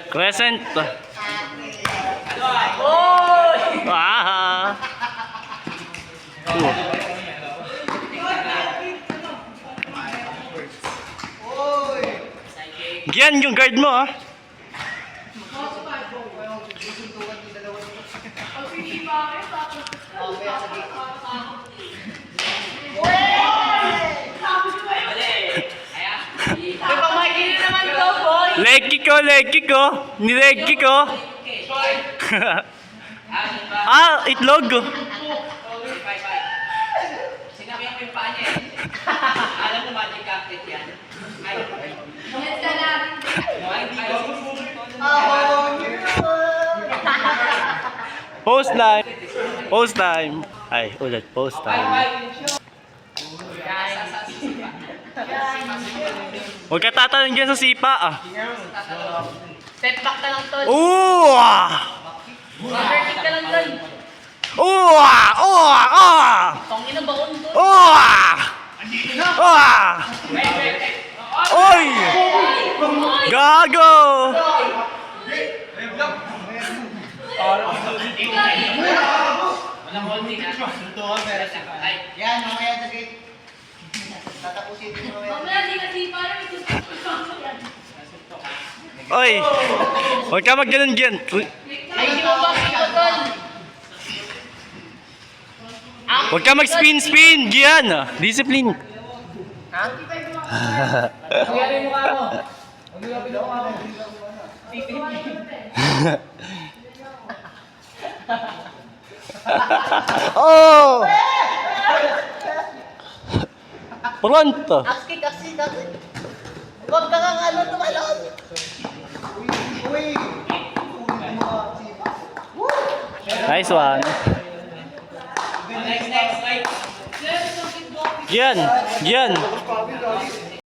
Crescent. Ah. Gian yung guard mo ah. Leg kick ko. Ni-leg kick ko. Ah, itlog. Sinabi mo yung paa niya eh. Alam mo magic carpet yan. Post time. Post time. Ay, ulit post time. Huwag ka tatanong dyan sa sipa ah. Step back ka lang, tol. Ooh! Overkick ka lang, tol. Ooh! Tongin na baon, tol. Oy! Gago! Walang holding ah. Suntukan pero sa yan, mamaya sa gate. Tatapusin din mamaya. Mamaya di kasi parang ito. Oy! Huwag ka mag-ganon-gan. Ay, di mo ba ito, tol? Huwag ka mag-spin-spin. Gian. Discipline. Ha? Nangyari yung mukha mo. Magulapin ako ako. Oh! Pronto. Aksi. Huwag ka kang ano tumalon. Uy. Nice one. Next. Gian.